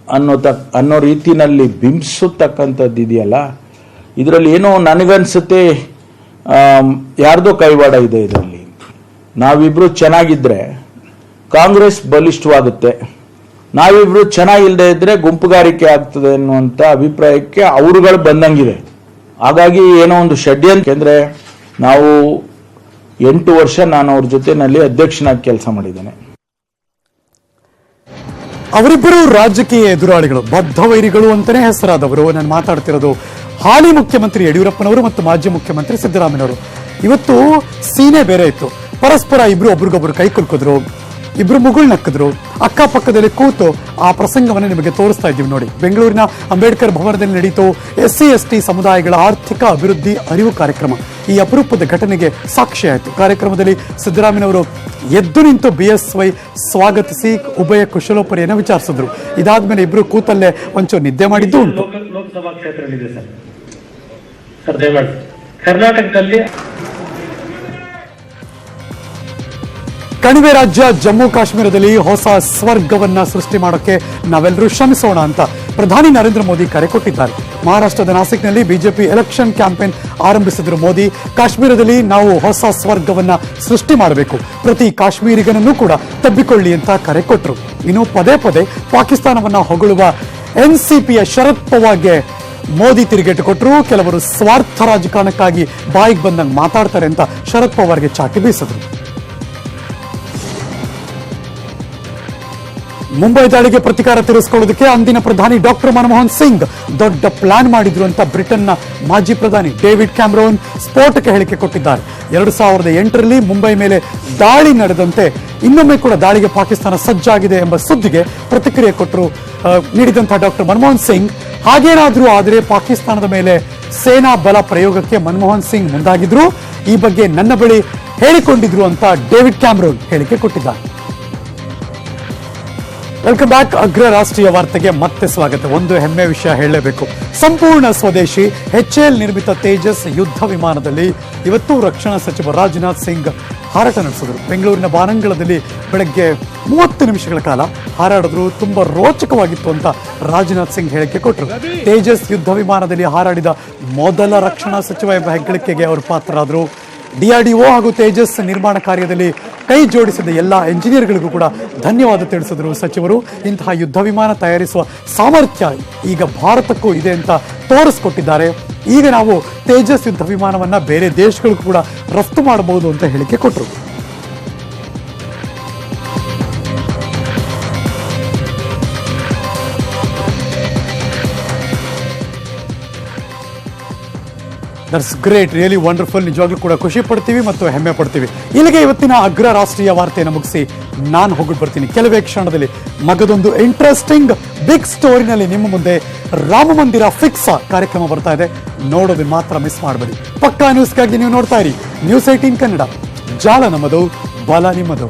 ಅನ್ನೋ ರೀತಿಯಲ್ಲಿ ಬಿಂಬಿಸತಕ್ಕಂಥದ್ದು ಇದೆಯಲ್ಲ, ಇದರಲ್ಲಿ ಏನೋ ನನಗನ್ಸುತ್ತೆ ಯಾರ್ದೋ ಕೈವಾಡ ಇದೆ ಇದರಲ್ಲಿ. ನಾವಿಬ್ರು ಚೆನ್ನಾಗಿದ್ರೆ ಕಾಂಗ್ರೆಸ್ ಬಲಿಷ್ಠವಾಗುತ್ತೆ, ನಾವಿಬ್ರು ಚೆನ್ನಾಗಿಲ್ಲದೆ ಇದ್ರೆ ಗುಂಪುಗಾರಿಕೆ ಆಗ್ತದೆ ಅನ್ನುವಂಥ ಅಭಿಪ್ರಾಯಕ್ಕೆ ಅವರುಗಳು ಬಂದಂಗಿದೆ. ಹಾಗಾಗಿ ಏನೋ ಒಂದು ಷಡ್ಯಂತ್ರ. ಅಂದರೆ ನಾವು 8 ವರ್ಷ ನಾನು ಅವ್ರ ಜೊತೆನಲ್ಲಿ ಅಧ್ಯಕ್ಷನಾಗಿ ಕೆಲಸ ಮಾಡಿದ್ದೇನೆ. ಅವರಿಬ್ಬರು ರಾಜಕೀಯ ಎದುರಾಳಿಗಳು, ಬದ್ಧ ವೈರಿಗಳು ಅಂತಾನೆ ಹೆಸರಾದವರು. ನಾನು ಮಾತಾಡ್ತಿರೋದು ಹಾಲಿ ಮುಖ್ಯಮಂತ್ರಿ ಯಡಿಯೂರಪ್ಪನವರು ಮತ್ತು ಮಾಜಿ ಮುಖ್ಯಮಂತ್ರಿ ಸಿದ್ದರಾಮಯ್ಯನವರು. ಇವತ್ತು ಸೀನೆ ಬೇರೆ ಇತ್ತು. ಪರಸ್ಪರ ಇಬ್ರು ಒಬ್ರಿಗೊಬ್ರು ಕೈ ಕುಲ್ಕಿದ್ರು, ಇಬ್ರು ಮುಗುಳ್ ನಕ್ಕಿದ್ರು. ಅಕ್ಕಪಕ್ಕದಲ್ಲಿ ಕೂತು ಆ ಪ್ರಸಂಗವನ್ನು ನಿಮಗೆ ತೋರಿಸ್ತಾ ಇದ್ದೀವಿ ನೋಡಿ. ಬೆಂಗಳೂರಿನ ಅಂಬೇಡ್ಕರ್ ಭವನದಲ್ಲಿ ನಡೀತು SC/ST ಸಮುದಾಯಗಳ ಆರ್ಥಿಕ ಅಭಿವೃದ್ಧಿ ಅರಿವು ಕಾರ್ಯಕ್ರಮ. ಈ ಅಪರೂಪದ ಘಟನೆಗೆ ಸಾಕ್ಷಿಯಾಯಿತು. ಕಾರ್ಯಕ್ರಮದಲ್ಲಿ ಸಿದ್ದರಾಮಯ್ಯನವರು ಎದ್ದು ನಿಂತು BSY ಸ್ವಾಗತಿಸಿ ಉಭಯ ಕುಶಲೋಪರಿಯನ್ನು ವಿಚಾರಿಸಿದ್ರು. ಇದಾದ್ಮೇಲೆ ಇಬ್ರು ಕೂತಲ್ಲೇ ಒಂಚೂರು ನಿದ್ದೆ ಮಾಡಿದ್ದು ಉಂಟು. ಲೋಕಸಭಾ ಕ್ಷೇತ್ರ ಇದೆ ಸರ್ ದಯಮಾಡಿ ಕರ್ನಾಟಕದಲ್ಲಿ ಕಣಿವೆ ರಾಜ್ಯ ಜಮ್ಮು ಕಾಶ್ಮೀರದಲ್ಲಿ ಹೊಸ ಸ್ವರ್ಗವನ್ನ ಸೃಷ್ಟಿ ಮಾಡೋಕೆ ನಾವೆಲ್ಲರೂ ಶ್ರಮಿಸೋಣ ಅಂತ ಪ್ರಧಾನಿ ನರೇಂದ್ರ ಮೋದಿ ಕರೆ ಕೊಟ್ಟಿದ್ದಾರೆ. ಮಹಾರಾಷ್ಟ್ರದ ನಾಸಿಕ್ನಲ್ಲಿ ಬಿಜೆಪಿ ಎಲೆಕ್ಷನ್ ಕ್ಯಾಂಪೇನ್ ಆರಂಭಿಸಿದ್ರು ಮೋದಿ. ಕಾಶ್ಮೀರದಲ್ಲಿ ನಾವು ಹೊಸ ಸ್ವರ್ಗವನ್ನ ಸೃಷ್ಟಿ ಮಾಡಬೇಕು, ಪ್ರತಿ ಕಾಶ್ಮೀರಿಗನನ್ನು ಕೂಡ ತಬ್ಬಿಕೊಳ್ಳಿ ಅಂತ ಕರೆ ಕೊಟ್ಟರು. ಇನ್ನು ಪದೇ ಪದೇ ಪಾಕಿಸ್ತಾನವನ್ನ ಹೊಗಳುವ NCPಯ ಶರದ್ ಪವಾರ್ಗೆ ಮೋದಿ ತಿರುಗೇಟು ಕೊಟ್ಟರು. ಕೆಲವರು ಸ್ವಾರ್ಥ ರಾಜಕಾರಣಕ್ಕಾಗಿ ಬಾಯಿಗೆ ಬಂದಂಗೆ ಮಾತಾಡ್ತಾರೆ ಅಂತ ಶರದ್ ಪವಾರ್ಗೆ ಚಾಟಿ ಬೀಸಿದ್ರು. ಮುಂಬೈ ದಾಳಿಗೆ ಪ್ರತಿಕಾರ ತೀರಿಸಿಕೊಳ್ಳೋದಕ್ಕೆ ಅಂದಿನ ಪ್ರಧಾನಿ ಡಾಕ್ಟರ್ ಮನಮೋಹನ್ ಸಿಂಗ್ ದೊಡ್ಡ ಪ್ಲಾನ್ ಮಾಡಿದ್ರು ಅಂತ ಬ್ರಿಟನ್ನ ಮಾಜಿ ಪ್ರಧಾನಿ ಡೇವಿಡ್ ಕ್ಯಾಮರೂನ್ ಸ್ಫೋಟಕ ಹೇಳಿಕೆ ಕೊಟ್ಟಿದ್ದಾರೆ. 2008ರಲ್ಲಿ ಮುಂಬೈ ಮೇಲೆ ದಾಳಿ ನಡೆದಂತೆ ಇನ್ನೊಮ್ಮೆ ಕೂಡ ದಾಳಿಗೆ ಪಾಕಿಸ್ತಾನ ಸಜ್ಜಾಗಿದೆ ಎಂಬ ಸುದ್ದಿಗೆ ಪ್ರತಿಕ್ರಿಯೆ ನೀಡಿದಂತಹ ಡಾಕ್ಟರ್ ಮನಮೋಹನ್ ಸಿಂಗ್, ಹಾಗೇನಾದ್ರೂ ಆದರೆ ಪಾಕಿಸ್ತಾನದ ಮೇಲೆ ಸೇನಾ ಬಲ ಪ್ರಯೋಗಕ್ಕೆ ಮನಮೋಹನ್ ಸಿಂಗ್ ಮುಂದಾಗಿದ್ರು, ಈ ಬಗ್ಗೆ ನನ್ನ ಬಳಿ ಹೇಳಿಕೊಂಡಿದ್ರು ಅಂತ ಡೇವಿಡ್ ಕ್ಯಾಮರೂನ್ ಹೇಳಿಕೆ ಕೊಟ್ಟಿದ್ದಾರೆ. Welcome back. ಅಗ್ರ ರಾಷ್ಟ್ರೀಯ ವಾರ್ತೆಗೆ ಮತ್ತೆ ಸ್ವಾಗತ. ಒಂದು ಹೆಮ್ಮೆ ವಿಷಯ ಹೇಳಲೇಬೇಕು. ಸಂಪೂರ್ಣ ಸ್ವದೇಶಿ HAL ನಿರ್ಮಿತ ತೇಜಸ್ ಯುದ್ಧ ವಿಮಾನದಲ್ಲಿ ಇವತ್ತು ರಕ್ಷಣಾ ಸಚಿವ ರಾಜನಾಥ್ ಸಿಂಗ್ ಹಾರಾಟ ನಡೆಸಿದ್ರು. ಬೆಂಗಳೂರಿನ ಬಾನಂಗಳದಲ್ಲಿ ಬೆಳಗ್ಗೆ 30 ನಿಮಿಷಗಳ ಕಾಲ ಹಾರಾಡಿದ್ರು. ತುಂಬಾ ರೋಚಕವಾಗಿತ್ತು ಅಂತ ರಾಜನಾಥ್ ಸಿಂಗ್ ಹೇಳಿಕೆ ಕೊಟ್ಟರು. ತೇಜಸ್ ಯುದ್ಧ ವಿಮಾನದಲ್ಲಿ ಹಾರಾಡಿದ ಮೊದಲ ರಕ್ಷಣಾ ಸಚಿವ ಎಂಬ ಹೆಗ್ಗಳಿಕೆಗೆ ಅವರು ಪಾತ್ರರಾದರು. DRDO ಹಾಗೂ ತೇಜಸ್ ನಿರ್ಮಾಣ ಕಾರ್ಯದಲ್ಲಿ ಕೈ ಜೋಡಿಸಿದ ಎಲ್ಲ ಎಂಜಿನಿಯರ್ಗಳಿಗೂ ಕೂಡ ಧನ್ಯವಾದ ತಿಳಿಸಿದರು ಸಚಿವರು. ಇಂತಹ ಯುದ್ಧ ವಿಮಾನ ತಯಾರಿಸುವ ಸಾಮರ್ಥ್ಯ ಈಗ ಭಾರತಕ್ಕೂ ಇದೆ ಅಂತ ತೋರಿಸ್ಕೊಟ್ಟಿದ್ದಾರೆ. ಈಗ ನಾವು ತೇಜಸ್ ಯುದ್ಧ ವಿಮಾನವನ್ನ ಬೇರೆ ದೇಶಗಳಿಗೂ ಕೂಡ ರಫ್ತು ಮಾಡಬಹುದು ಅಂತ ಹೇಳಿಕೆ ಕೊಟ್ಟರು. That's great, really wonderful. ನಿಜವಾಗ್ಲೂ ಕೂಡ ಖುಷಿ ಪಡ್ತೀವಿ ಮತ್ತು ಹೆಮ್ಮೆ ಪಡ್ತೀವಿ. ಇಲ್ಲಿಗೆ ಇವತ್ತಿನ ಅಗ್ರ ರಾಷ್ಟ್ರೀಯ ವಾರ್ತೆಯನ್ನು ಮುಗಿಸಿ ನಾನು ಹೋಗಿ ಬರ್ತೀನಿ. ಕೆಲವೇ ಕ್ಷಣದಲ್ಲಿ ಮಗದೊಂದು ಇಂಟ್ರೆಸ್ಟಿಂಗ್ ಬಿಗ್ ಸ್ಟೋರಿನಲ್ಲಿ ನಿಮ್ಮ ಮುಂದೆ ರಾಮ ಮಂದಿರ ಫಿಕ್ಸ್ ಕಾರ್ಯಕ್ರಮ ಬರ್ತಾ ಇದೆ. ನೋಡೋದನ್ನ ಮಾತ್ರ ಮಿಸ್ ಮಾಡಬೇಡಿ. ಪಕ್ಕಾ ನ್ಯೂಸ್ಗಾಗಿ ನೀವು ನೋಡ್ತಾ ಇರಿ News 18 ಕನ್ನಡ. ಜಾಲ ನಮ್ಮದು, ಬಲ ನಿಮ್ಮದು.